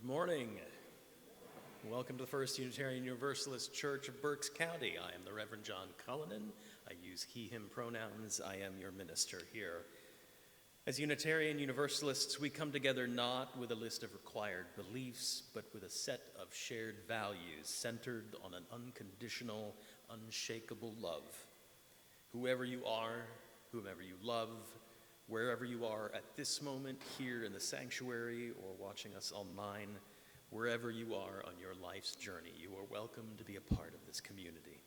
morning. Welcome to the First Unitarian Universalist Church of Berks County. I am the Reverend John Cullinan. I use he, him pronouns. I am your minister here. As Unitarian Universalists, we come together not with a list of required beliefs, but with a set of shared values centered on an unconditional, unshakable love. Whoever you are, whomever you love, wherever you are at this moment, here in the sanctuary or watching us online, wherever you are on your life's journey, you are welcome to be a part of this community.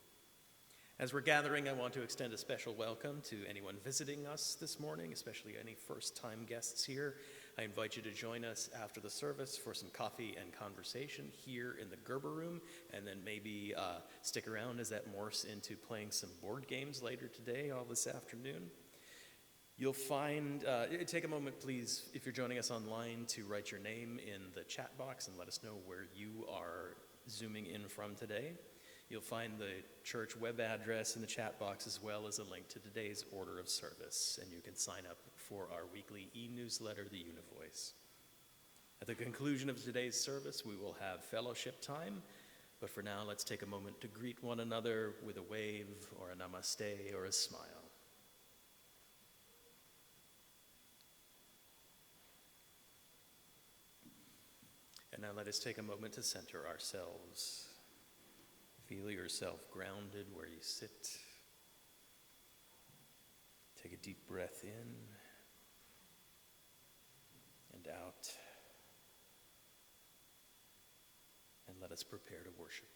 As we're gathering, I want to extend a special welcome to anyone visiting us this morning, especially any first-time guests here. I invite you to join us after the service for some coffee and conversation here in the Gerber Room, and then maybe stick around as that morphs into playing some board games later today, all this afternoon. You'll find, take a moment, please, if you're joining us online, to write your name in the chat box and let us know where you are zooming in from today. You'll find the church web address in the chat box, as well as a link to today's order of service, and you can sign up for our weekly e-newsletter, The Univoice. At the conclusion of today's service, we will have fellowship time, but for now, let's take a moment to greet one another with a wave or a namaste or a smile. And now let us take a moment to center ourselves. Feel yourself grounded where you sit. Take a deep breath in and out. And let us prepare to worship.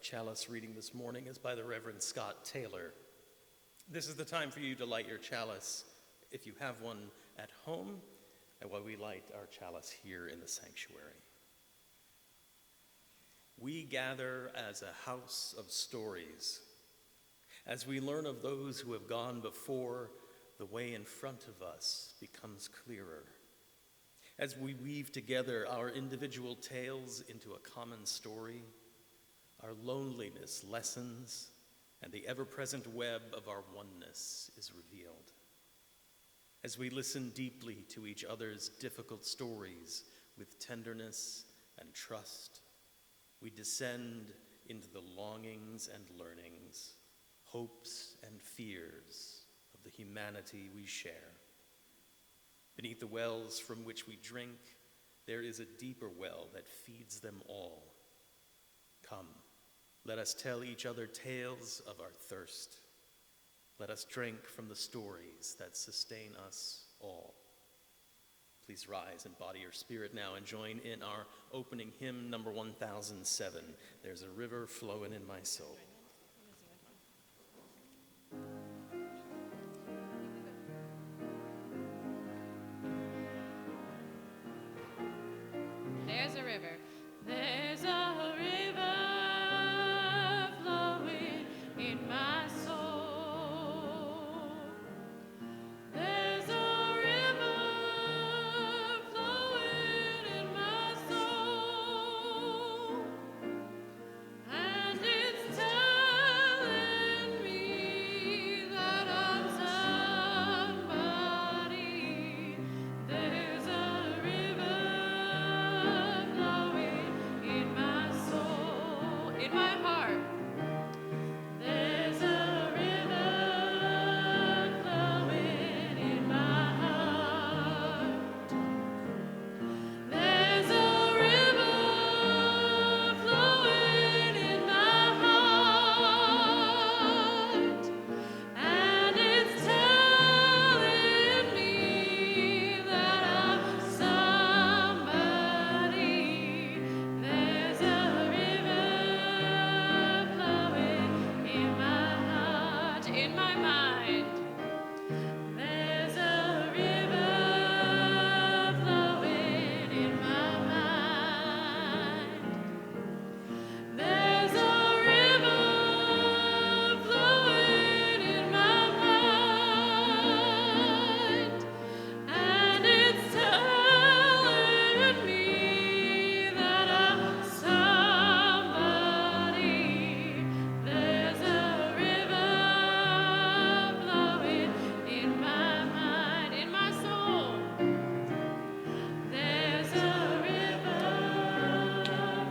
chalice reading this morning is by the Reverend Scott Taylor. This is the time for you to light your chalice, if you have one at home, and while we light our chalice here in the sanctuary. We gather as a house of stories. As we learn of those who have gone before, the way in front of us becomes clearer. As we weave together our individual tales into a common story, our loneliness lessens, and the ever-present web of our oneness is revealed. As we listen deeply to each other's difficult stories with tenderness and trust, we descend into the longings and learnings, hopes and fears of the humanity we share. Beneath the wells from which we drink, there is a deeper well that feeds them all. Come, let us tell each other tales of our thirst. Let us drink from the stories that sustain us all. Please rise in body or spirit now and join in our opening hymn, number 1007, There's a River Flowing in My Soul. There's a river. There's a river flowing in my soul. There's a river flowing in my soul. And it's telling me that I'm somebody. There's a river flowing in my soul, in my heart. There's a river flowing in my heart. There's a river flowing in my heart, and it's telling me that I'm somebody. There's a river flowing in my heart, in my mind. There's a river flowing in my mind. There's a river flowing in my mind, and it's telling me that I'm somebody. There's a river flowing in my mind, in my soul. There's a river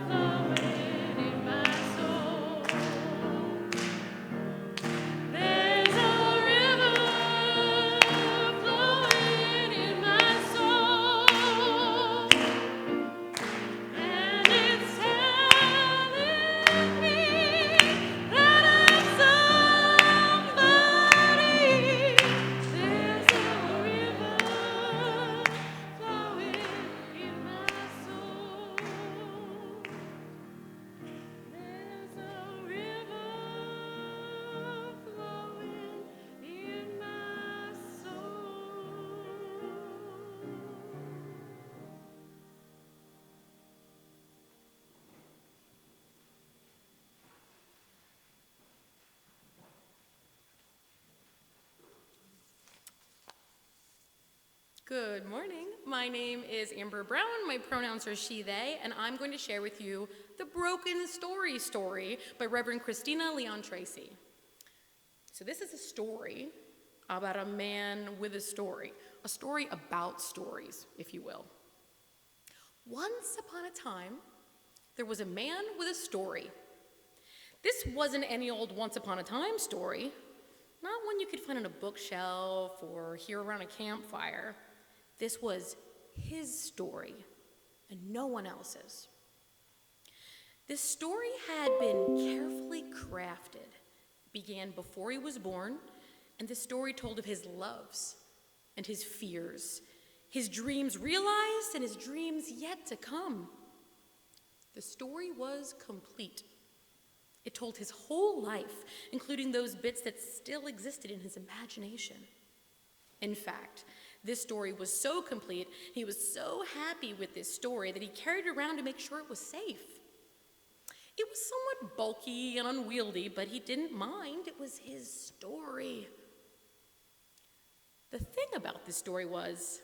flowing in my soul. There's a river flowing in my soul, and it's telling me that I'm somebody. There's a river flowing in my soul. There's a river flowing in my soul. Good morning. My name is Amber Brown. My pronouns are she, they, and I'm going to share with you The Broken Story by Reverend Christina Leon Tracy. So this is a story about a man with a story about stories, if you will. Once upon a time, there was a man with a story. This wasn't any old once upon a time story, not one you could find on a bookshelf or hear around a campfire. This was his story and no one else's. This story had been carefully crafted, began before he was born, and the story told of his loves and his fears, his dreams realized and his dreams yet to come. The story was complete. It told his whole life, including those bits that still existed in his imagination. In fact, this story was so complete, he was so happy with this story that he carried it around to make sure it was safe. It was somewhat bulky and unwieldy, but he didn't mind. It was his story. The thing about this story was,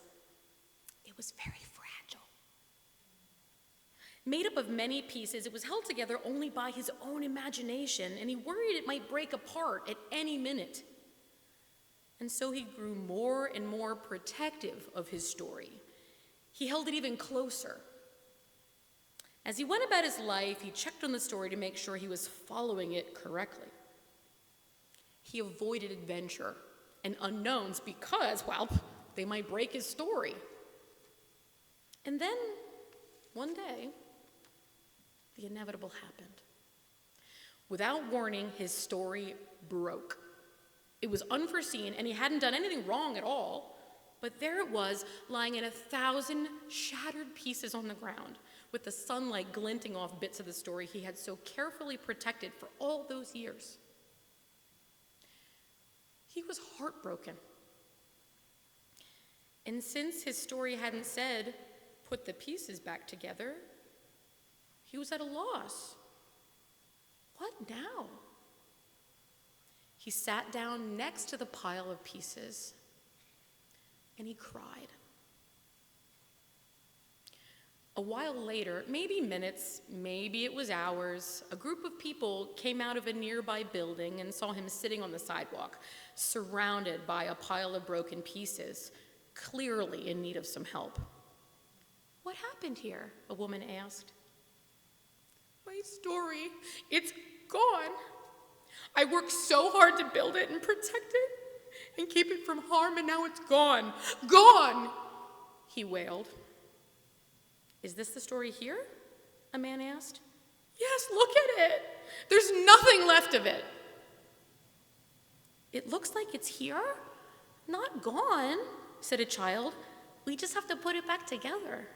it was very fragile. Made up of many pieces, it was held together only by his own imagination, and he worried it might break apart at any minute. And so he grew more and more protective of his story. He held it even closer. As he went about his life, he checked on the story to make sure he was following it correctly. He avoided adventure and unknowns because, well, they might break his story. And then, one day, the inevitable happened. Without warning, his story broke. It was unforeseen, and he hadn't done anything wrong at all, but there it was, lying in 1,000 shattered pieces on the ground, with the sunlight glinting off bits of the story he had so carefully protected for all those years. He was heartbroken. And since his story hadn't said, "Put the pieces back together," he was at a loss. What now? He sat down next to the pile of pieces, and he cried. A while later, maybe minutes, maybe it was hours, a group of people came out of a nearby building and saw him sitting on the sidewalk, surrounded by a pile of broken pieces, clearly in need of some help. "What happened here?" a woman asked. "My story, it's gone. I worked so hard to build it and protect it and keep it from harm, and now it's gone. Gone!" he wailed. "Is this the story here?" a man asked. "Yes, look at it. There's nothing left of it." "It looks like it's here, not gone," said a child. "We just have to put it back together."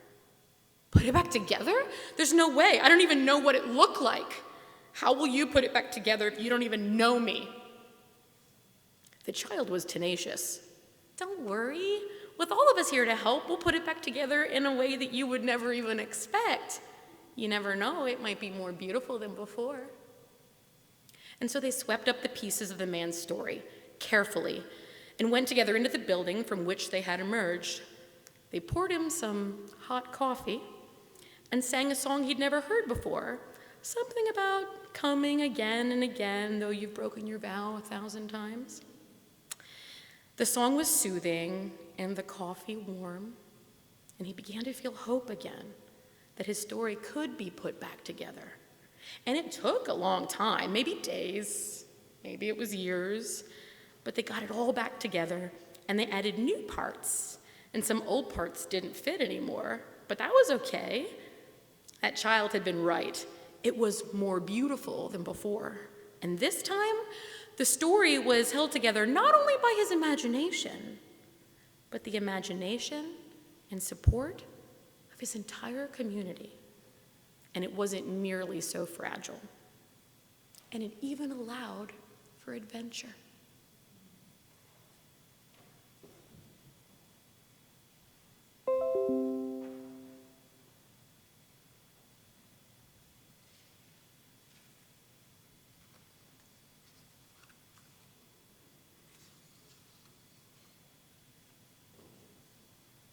"Put it back together? There's no way. I don't even know what it looked like. How will you put it back together if you don't even know me?" The child was tenacious. "Don't worry. With all of us here to help, we'll put it back together in a way that you would never even expect. You never know, it might be more beautiful than before." And so they swept up the pieces of the man's story carefully and went together into the building from which they had emerged. They poured him some hot coffee and sang a song he'd never heard before, something about coming again and again, though you've broken your vow 1,000 times. The song was soothing and the coffee warm, and he began to feel hope again, that his story could be put back together. And it took a long time, maybe days, maybe it was years, but they got it all back together, and they added new parts, and some old parts didn't fit anymore, but that was okay. That child had been right. It was more beautiful than before. And this time, the story was held together not only by his imagination, but the imagination and support of his entire community. And it wasn't nearly so fragile. And it even allowed for adventure.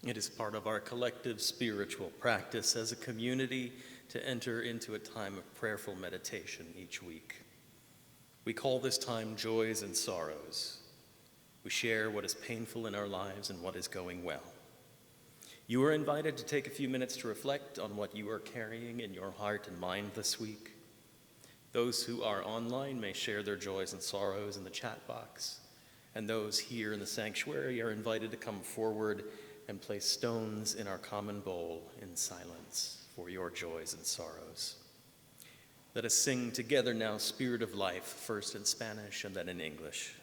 It is part of our collective spiritual practice as a community to enter into a time of prayerful meditation each week. We call this time joys and sorrows. We share what is painful in our lives and what is going well. You are invited to take a few minutes to reflect on what you are carrying in your heart and mind this week. Those who are online may share their joys and sorrows in the chat box, and those here in the sanctuary are invited to come forward and place stones in our common bowl in silence for your joys and sorrows. Let us sing together now, Spirit of Life, first in Spanish and then in English.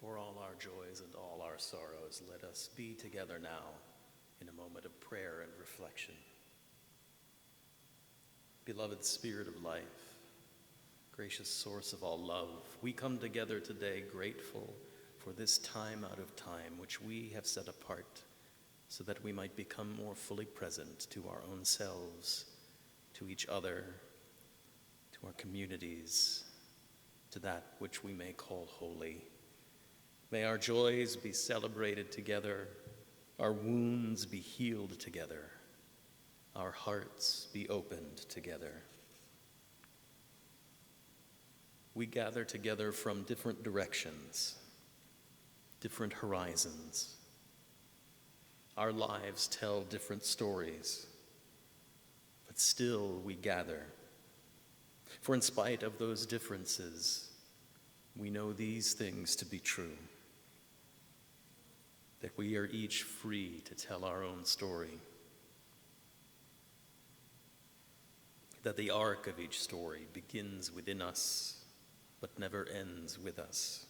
For all our joys and all our sorrows, let us be together now in a moment of prayer and reflection. Beloved Spirit of life, gracious source of all love, we come together today grateful for this time out of time which we have set apart so that we might become more fully present to our own selves, to each other, to our communities, to that which we may call holy. May our joys be celebrated together, our wounds be healed together, our hearts be opened together. We gather together from different directions, different horizons. Our lives tell different stories, but still we gather. For in spite of those differences, we know these things to be true, that we are each free to tell our own story, that the arc of each story begins within us but never ends with us,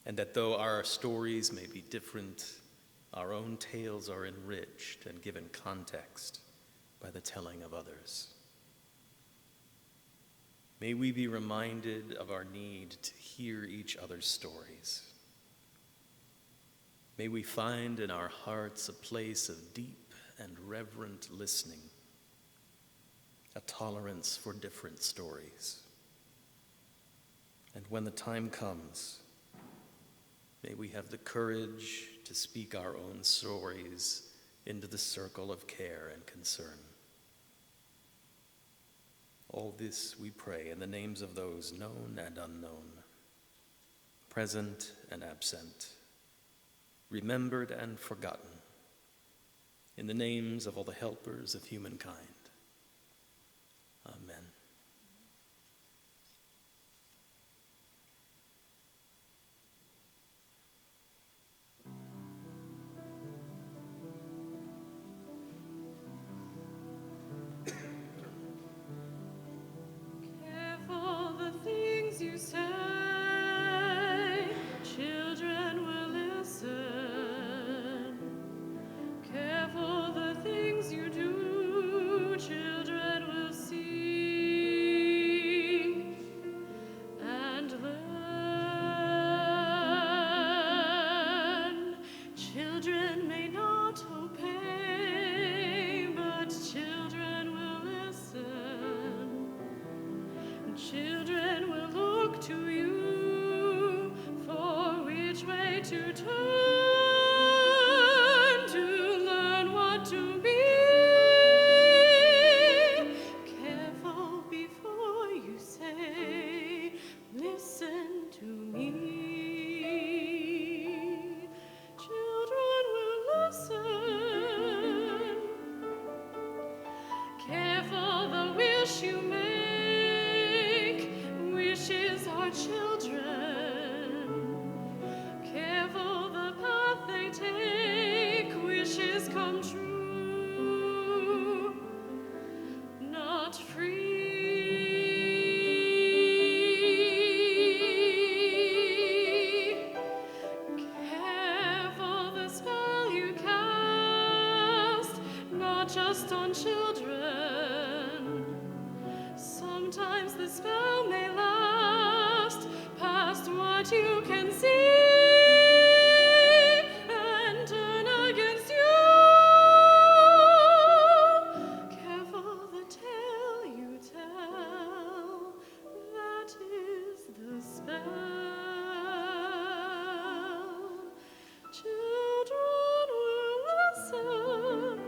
and that though our stories may be different, our own tales are enriched and given context by the telling of others. May we be reminded of our need to hear each other's stories. May we find in our hearts a place of deep and reverent listening, a tolerance for different stories. And when the time comes, may we have the courage to speak our own stories into the circle of care and concern. All this we pray in the names of those known and unknown, present and absent, remembered and forgotten, in the names of all the helpers of humankind. Amen. Careful the things you say, children will listen. Careful the things you do, children will see and learn. Children may not obey, but children will listen. Children will look to you for which way to turn to learn what to be. Careful before you say, listen to me. Children will listen. Careful the wish you make, wishes are children. Careful the path they take, wishes come true, not free. Careful the spell you cast, not just on children. Sometimes the spell may last past what you can see and turn against you. Careful the tale you tell, that is the spell. Children will listen.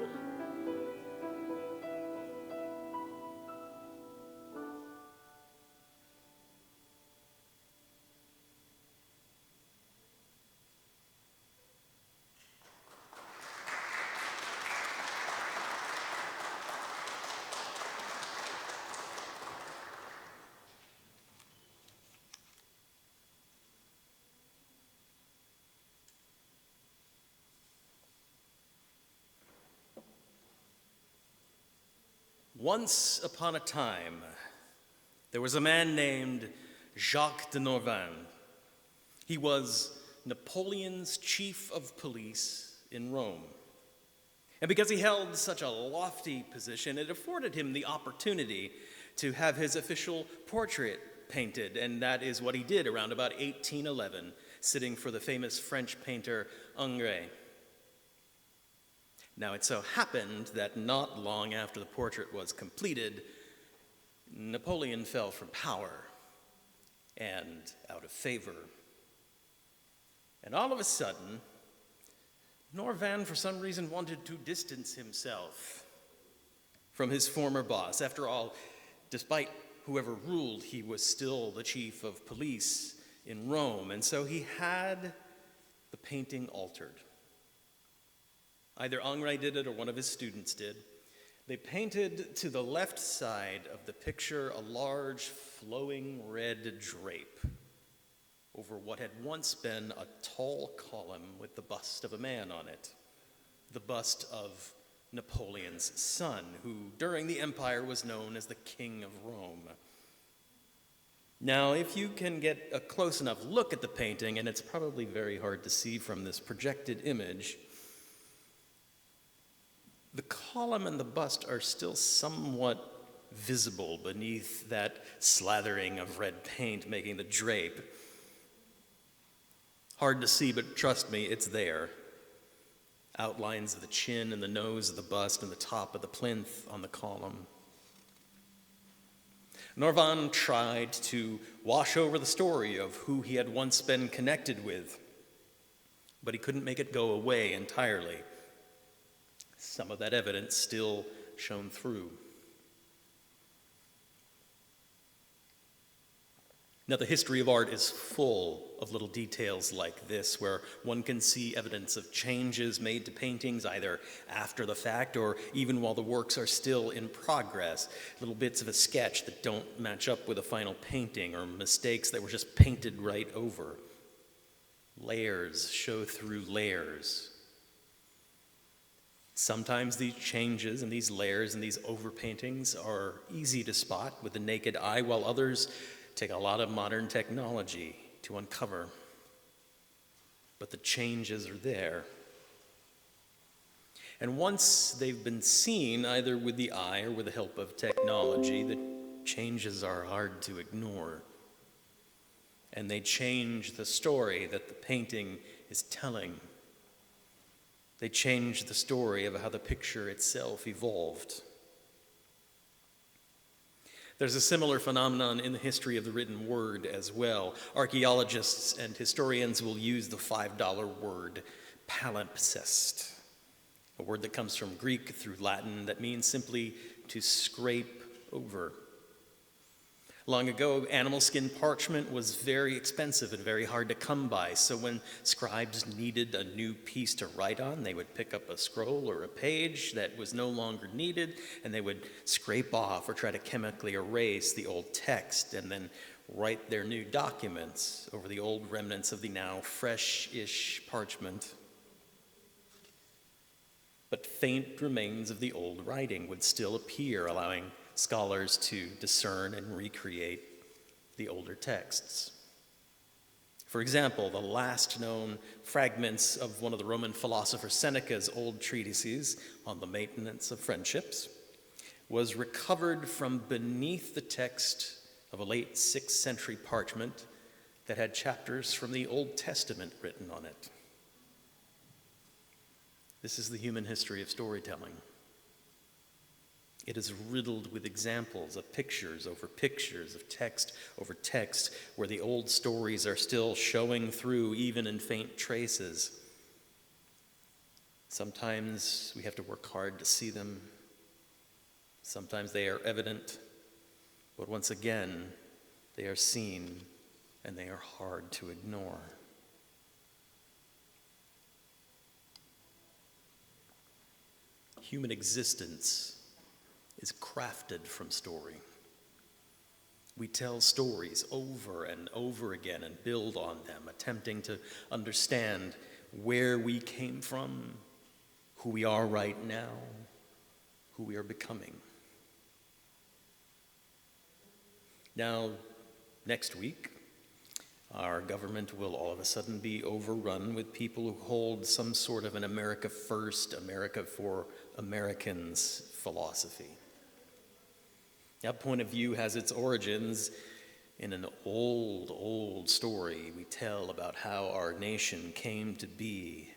Once upon a time, there was a man named Jacques de Norvins He was Napoleon's chief of police in Rome. And because he held such a lofty position, it afforded him the opportunity to have his official portrait painted, and that is what he did around about 1811, sitting for the famous French painter Ingres. Now, it so happened that not long after the portrait was completed, Napoleon fell from power and out of favor. And all of a sudden, Norvan, for some reason, wanted to distance himself from his former boss. After all, despite whoever ruled, he was still the chief of police in Rome, and so he had the painting altered. Either Ingres did it or one of his students did. They painted to the left side of the picture a large flowing red drape over what had once been a tall column with the bust of a man on it, the bust of Napoleon's son, who during the empire was known as the King of Rome. Now, if you can get a close enough look at the painting, and it's probably very hard to see from this projected image, the column and the bust are still somewhat visible beneath that slathering of red paint making the drape. Hard to see, but trust me, it's there. Outlines of the chin and the nose of the bust and the top of the plinth on the column. Norvan tried to wash over the story of who he had once been connected with, but he couldn't make it go away entirely. Some of that evidence still shone through. Now, the history of art is full of little details like this, where one can see evidence of changes made to paintings either after the fact or even while the works are still in progress. Little bits of a sketch that don't match up with a final painting, or mistakes that were just painted right over. Layers show through layers. Sometimes these changes and these layers and these overpaintings are easy to spot with the naked eye, while others take a lot of modern technology to uncover. But the changes are there. And once they've been seen, either with the eye or with the help of technology, the changes are hard to ignore. And they change the story that the painting is telling. They change the story of how the picture itself evolved. There's a similar phenomenon in the history of the written word as well. Archaeologists and historians will use the $5 word palimpsest, a word that comes from Greek through Latin that means simply to scrape over. Long ago, animal skin parchment was very expensive and very hard to come by, so when scribes needed a new piece to write on, they would pick up a scroll or a page that was no longer needed, and they would scrape off or try to chemically erase the old text and then write their new documents over the old remnants of the now fresh-ish parchment. But faint remains of the old writing would still appear, allowing scholars to discern and recreate the older texts. For example, the last known fragments of one of the Roman philosopher Seneca's old treatises on the maintenance of friendships was recovered from beneath the text of a late 6th century parchment that had chapters from the Old Testament written on it. This is the human history of storytelling. It is riddled with examples of pictures over pictures, of text over text, where the old stories are still showing through, even in faint traces. Sometimes we have to work hard to see them. Sometimes they are evident, but once again, they are seen and they are hard to ignore. Human existence is crafted from story. We tell stories over and over again and build on them, attempting to understand where we came from, who we are right now, who we are becoming. Now, next week, our government will all of a sudden be overrun with people who hold some sort of an America First, America for Americans philosophy. That point of view has its origins in an old story we tell about how our nation came to be.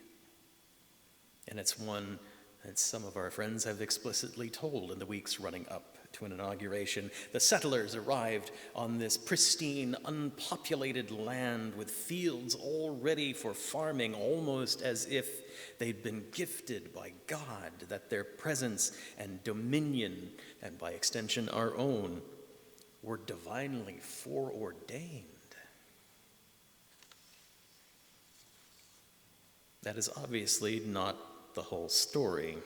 And it's one that some of our friends have explicitly told in the weeks running up to an inauguration. The settlers arrived on this pristine, unpopulated land with fields all ready for farming, almost as if they'd been gifted by God, that their presence and dominion, and by extension our own, were divinely foreordained. That is obviously not the whole story.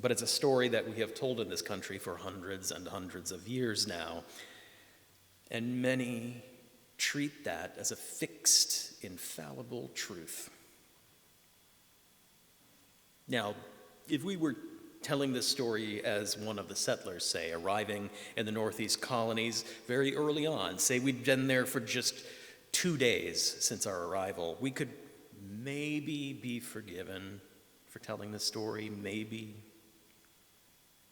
But it's a story that we have told in this country for hundreds and hundreds of years now. And many treat that as a fixed, infallible truth. Now, if we were telling this story as one of the settlers, say, arriving in the Northeast colonies very early on, say we'd been there for just 2 days since our arrival, we could maybe be forgiven for telling this story, maybe.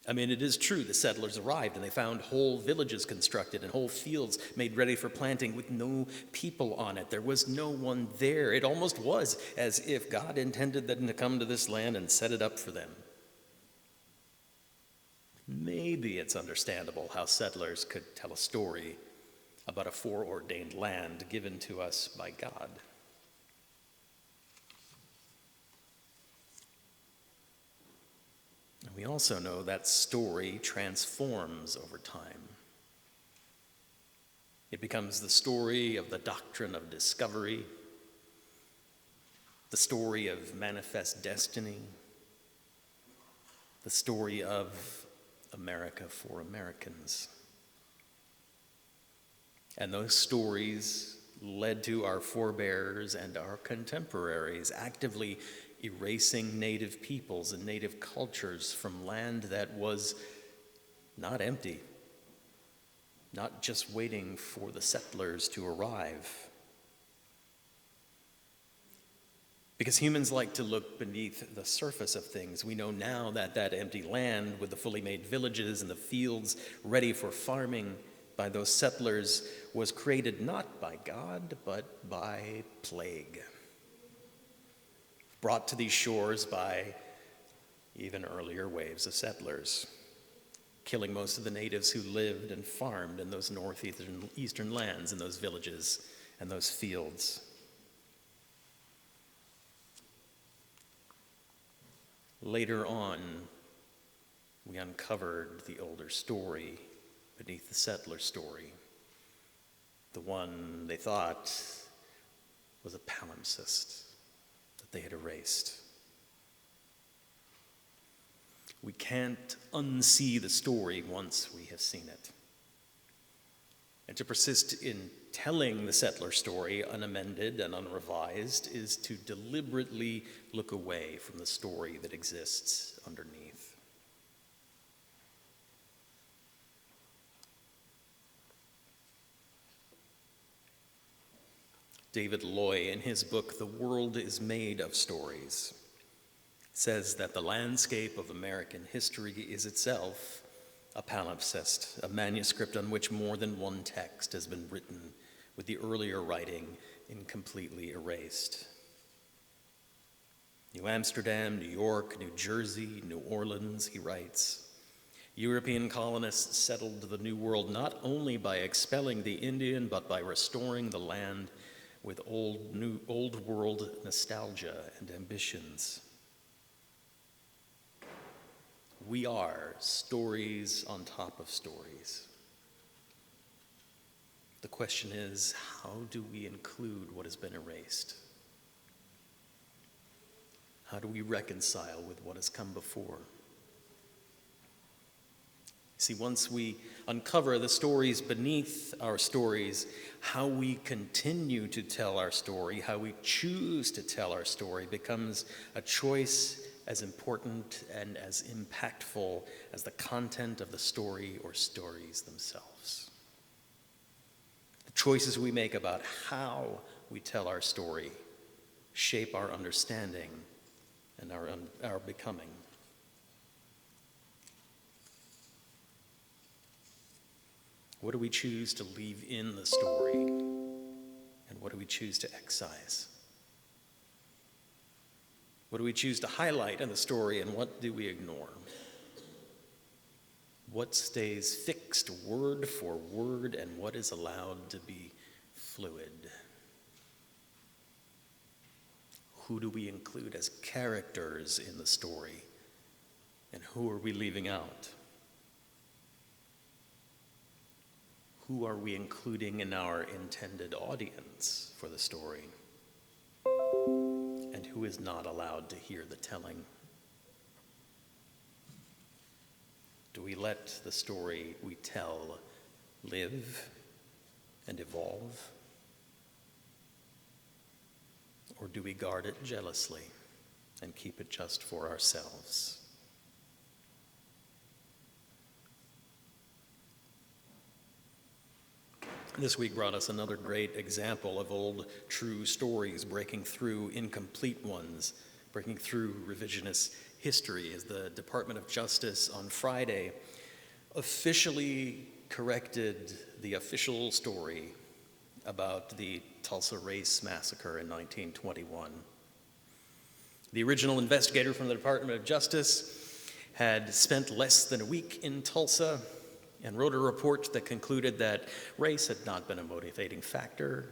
I mean, it is true, the settlers arrived and they found whole villages constructed and whole fields made ready for planting with no people on it. There was no one there. It almost was as if God intended them to come to this land and set it up for them. Maybe it's understandable how settlers could tell a story about a foreordained land given to us by God. And we also know that story transforms over time. It becomes the story of the doctrine of discovery, the story of manifest destiny, the story of America for Americans. And those stories led to our forebears and our contemporaries actively erasing native peoples and native cultures from land that was not empty, not just waiting for the settlers to arrive. Because humans like to look beneath the surface of things. We know now that that empty land with the fully made villages and the fields ready for farming by those settlers was created not by God, but by plague. Brought to these shores by even earlier waves of settlers, killing most of the natives who lived and farmed in those northeastern lands, in those villages and those fields. Later on, we uncovered the older story beneath the settler story, the one they thought was a palimpsest that they had erased. We can't unsee the story once we have seen it. And to persist in telling the settler story unamended and unrevised is to deliberately look away from the story that exists underneath. David Loy, in his book, The World is Made of Stories, says that the landscape of American history is itself a palimpsest, a manuscript on which more than one text has been written, with the earlier writing incompletely erased. New Amsterdam, New York, New Jersey, New Orleans, he writes, European colonists settled the New World not only by expelling the Indian, but by restoring the land with old world nostalgia and ambitions. We are stories on top of stories. The question is, how do we include what has been erased? How do we reconcile with what has come before? See, once we uncover the stories beneath our stories, how we continue to tell our story, how we choose to tell our story becomes a choice as important and as impactful as the content of the story or stories themselves. The Choices we make about how we tell our story shape our understanding and our becoming. What do we choose to leave in the story? And what do we choose to excise? What do we choose to highlight in the story, and what do we ignore? What stays fixed word for word, and what is allowed to be fluid? Who do we include as characters in the story, and who are we leaving out? Who are we including in our intended audience for the story? And who is not allowed to hear the telling? Do we let the story we tell live and evolve? Or do we guard it jealously and keep it just for ourselves? This week brought us another great example of old true stories breaking through incomplete ones, breaking through revisionist history, as the Department of Justice on Friday officially corrected the official story about the Tulsa Race Massacre in 1921. The original investigator from the Department of Justice had spent less than a week in Tulsa and wrote a report that concluded that race had not been a motivating factor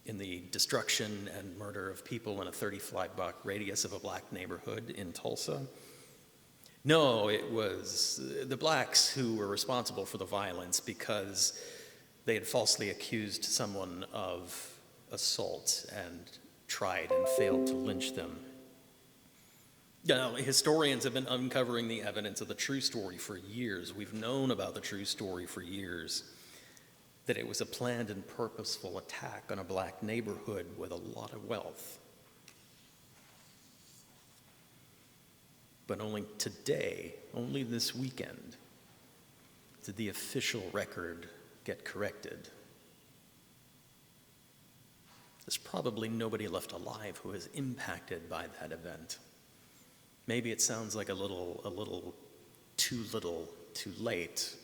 in the destruction and murder of people in a 30-block radius of a black neighborhood in Tulsa. No, it was the blacks who were responsible for the violence because they had falsely accused someone of assault and tried and failed to lynch them. Now, historians have been uncovering the evidence of the true story for years. We've known about the true story for years, that it was a planned and purposeful attack on a black neighborhood with a lot of wealth. But only today, only this weekend, did the official record get corrected. There's probably nobody left alive who is impacted by that event. Maybe it sounds like a little too late.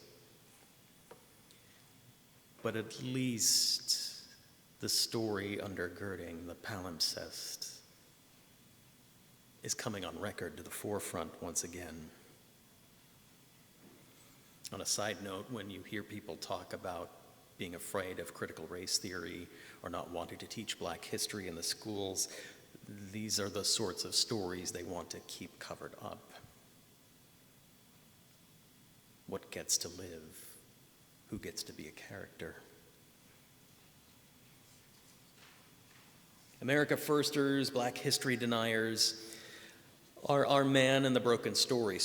But at least the story undergirding the palimpsest is coming on record to the forefront once again. On a side note, when you hear people talk about being afraid of critical race theory or not wanting to teach black history in the schools, these are the sorts of stories they want to keep covered up. What gets to live? Who gets to be a character? America Firsters, black history deniers, are our man in the broken story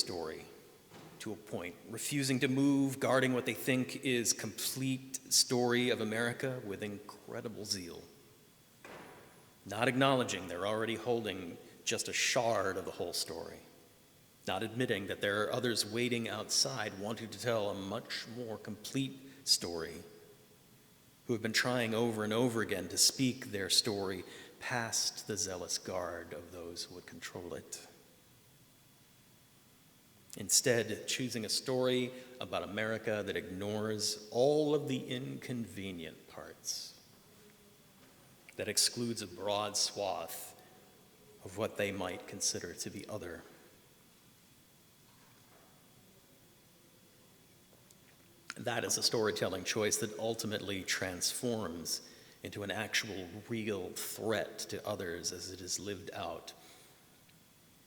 to a point, refusing to move, guarding what they think is complete story of America with incredible zeal. Not acknowledging they're already holding just a shard of the whole story. Not admitting that there are others waiting outside wanting to tell a much more complete story, who have been trying over and over again to speak their story past the zealous guard of those who would control it. Instead, choosing a story about America that ignores all of the inconvenient parts, that excludes a broad swath of what they might consider to be other. That is a storytelling choice that ultimately transforms into an actual real threat to others as it is lived out.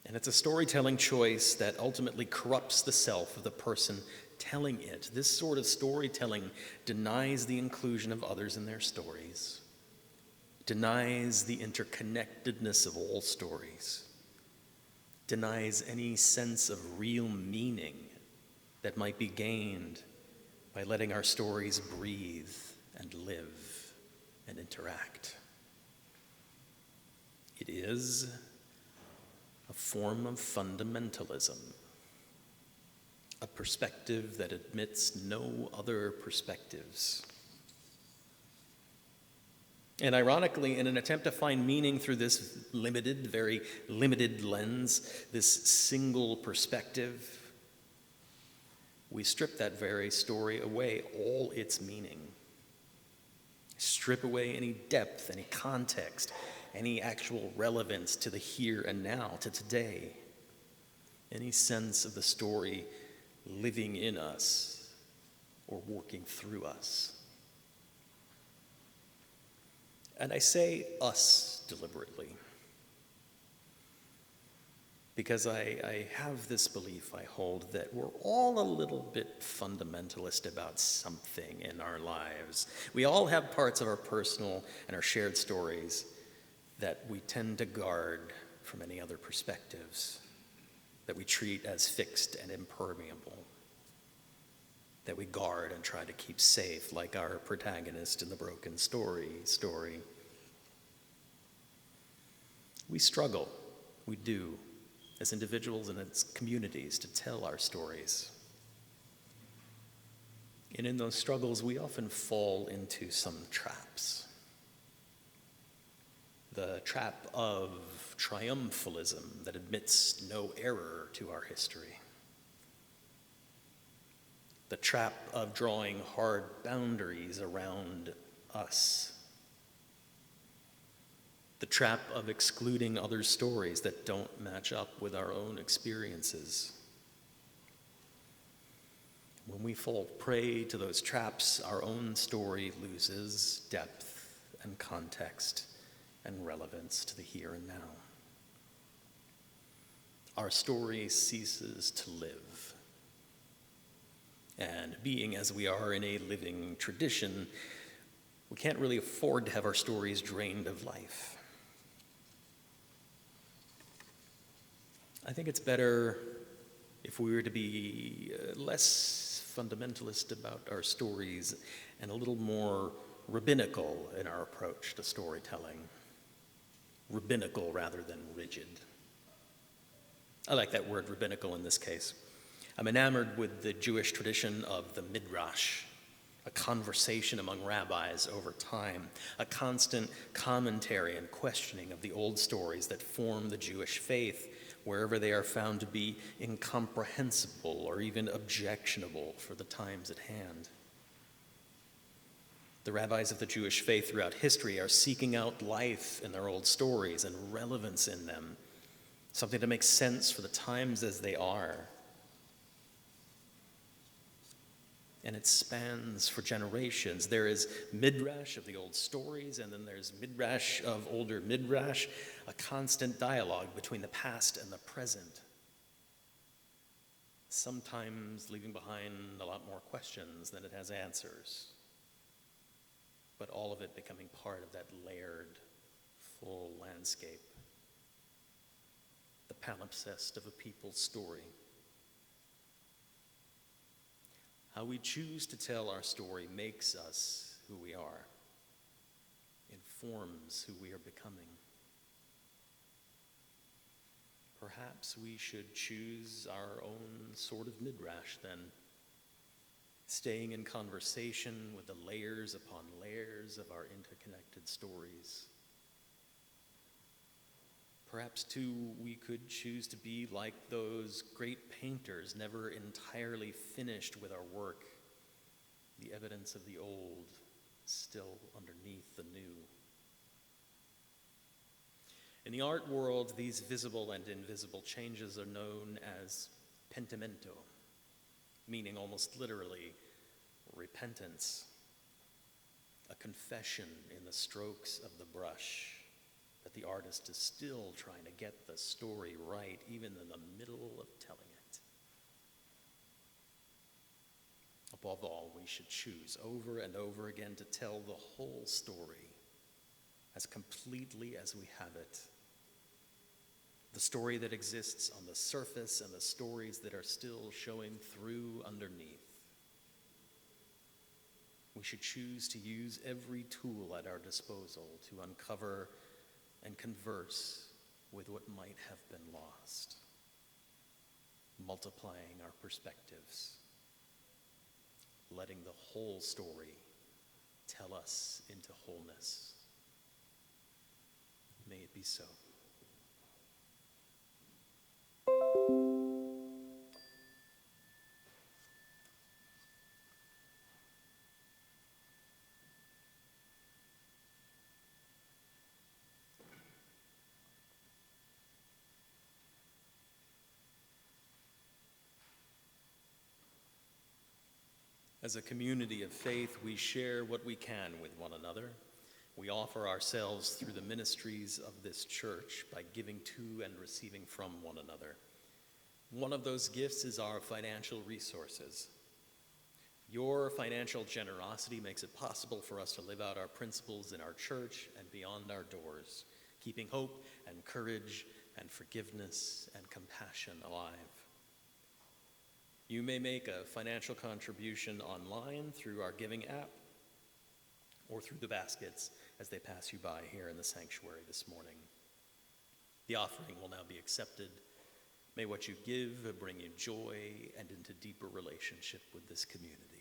And it's a storytelling choice that ultimately corrupts the self of the person telling it. This sort of storytelling denies the inclusion of others in their stories, denies the interconnectedness of all stories, denies any sense of real meaning that might be gained by letting our stories breathe and live and interact. It is a form of fundamentalism, a perspective that admits no other perspectives. And ironically, in an attempt to find meaning through this limited, very limited lens, this single perspective, we strip that very story away, all its meaning. Strip away any depth, any context, any actual relevance to the here and now, to today, any sense of the story living in us or working through us. And I say us deliberately because I have this belief I hold that we're all a little bit fundamentalist about something in our lives. We all have parts of our personal and our shared stories that we tend to guard from any other perspectives, that we treat as fixed and impermeable, that we guard and try to keep safe, like our protagonist in the Broken Story. We struggle, we do, as individuals and as communities, to tell our stories. And in those struggles, we often fall into some traps. The trap of triumphalism that admits no error to our history. The trap of drawing hard boundaries around us. The trap of excluding other stories that don't match up with our own experiences. When we fall prey to those traps, our own story loses depth and context and relevance to the here and now. Our story ceases to live. And being as we are in a living tradition, we can't really afford to have our stories drained of life. I think it's better if we were to be less fundamentalist about our stories and a little more rabbinical in our approach to storytelling. Rabbinical rather than rigid. I like that word, rabbinical, in this case. I'm enamored with the Jewish tradition of the Midrash, a conversation among rabbis over time, a constant commentary and questioning of the old stories that form the Jewish faith, wherever they are found to be incomprehensible or even objectionable for the times at hand. The rabbis of the Jewish faith throughout history are seeking out life in their old stories and relevance in them, something to make sense for the times as they are. And it spans for generations. There is midrash of the old stories, and then there's midrash of older midrash, a constant dialogue between the past and the present, sometimes leaving behind a lot more questions than it has answers, but all of it becoming part of that layered, full landscape, the palimpsest of a people's story. How we choose to tell our story makes us who we are, informs who we are becoming. Perhaps we should choose our own sort of midrash then, staying in conversation with the layers upon layers of our interconnected stories. Perhaps, too, we could choose to be like those great painters, never entirely finished with our work, the evidence of the old still underneath the new. In the art world, these visible and invisible changes are known as pentimento, meaning almost literally repentance, a confession in the strokes of the brush that the artist is still trying to get the story right, even in the middle of telling it. Above all, we should choose over and over again to tell the whole story as completely as we have it. The story that exists on the surface and the stories that are still showing through underneath. We should choose to use every tool at our disposal to uncover and converse with what might have been lost, multiplying our perspectives, letting the whole story tell us into wholeness. May it be so. As a community of faith, we share what we can with one another. We offer ourselves through the ministries of this church by giving to and receiving from one another. One of those gifts is our financial resources. Your financial generosity makes it possible for us to live out our principles in our church and beyond our doors, keeping hope and courage and forgiveness and compassion alive. You may make a financial contribution online through our giving app or through the baskets as they pass you by here in the sanctuary this morning. The offering will now be accepted. May what you give bring you joy and into deeper relationship with this community.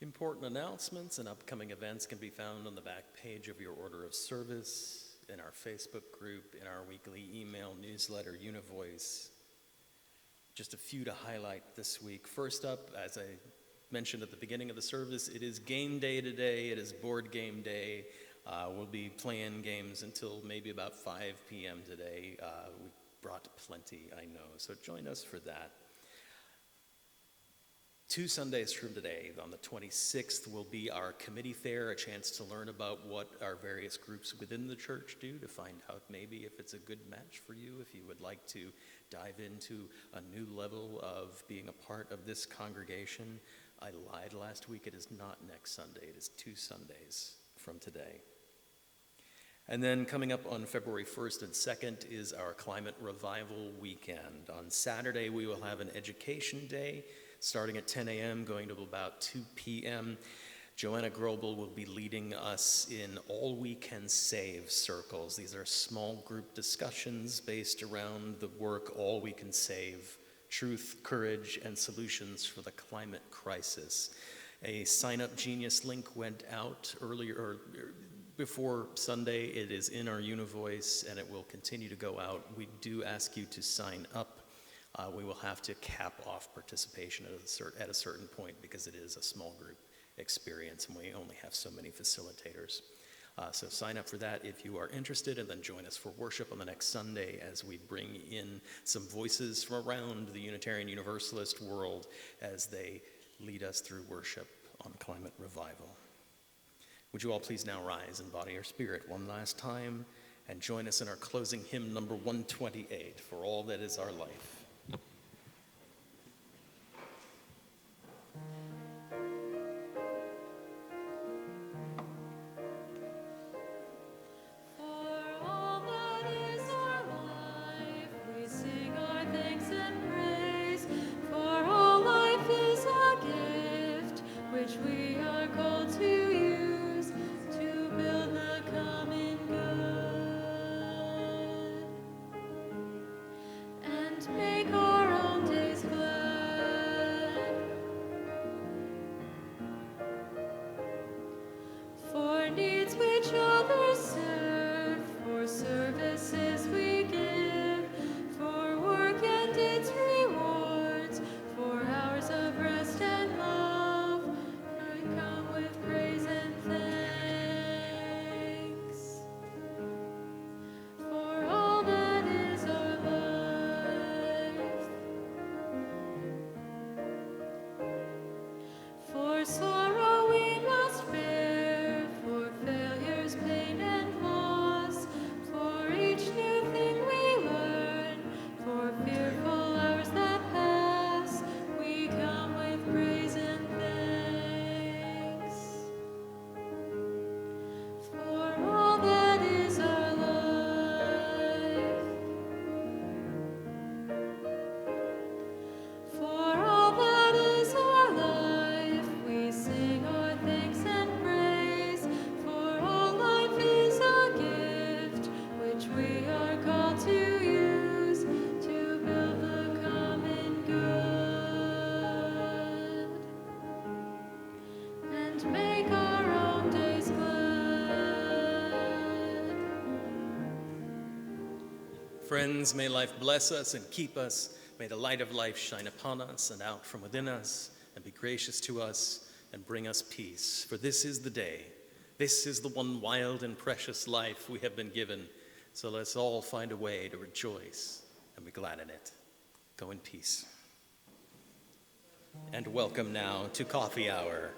Important announcements and upcoming events can be found on the back page of your order of service, in our Facebook group, in our weekly email newsletter, Univoice. Just a few to highlight this week. First up, as I mentioned at the beginning of the service, it is game day today. It is board game day. We'll be playing games until maybe about 5 p.m. today. We brought plenty, I know, so join us for that. 2 Sundays from today, on the 26th, will be our committee fair, a chance to learn about what our various groups within the church do, to find out maybe if it's a good match for you, if you would like to dive into a new level of being a part of this congregation. I lied last week. It is not next Sunday. It is 2 Sundays from today. And then coming up on February 1st and 2nd is our Climate Revival Weekend. On Saturday, we will have an education day starting at 10 a.m., going to about 2 p.m. Joanna Grobel will be leading us in All We Can Save circles. These are small group discussions based around the work All We Can Save: Truth, Courage, and Solutions for the Climate Crisis. A Sign Up Genius link went out before Sunday. It is in our Univoice, and it will continue to go out. We do ask you to sign up. We will have to cap off participation at a certain point because it is a small group experience, and we only have so many facilitators. So sign up for that if you are interested, and then join us for worship on the next Sunday as we bring in some voices from around the Unitarian Universalist world as they lead us through worship on Climate Revival. Would you all please now rise in body or spirit one last time and join us in our closing hymn number 128, For All That Is Our Life. Friends, may life bless us and keep us. May the light of life shine upon us and out from within us, and be gracious to us and bring us peace. For this is the day. This is the one wild and precious life we have been given. So let's all find a way to rejoice and be glad in it. Go in peace. And welcome now to Coffee Hour.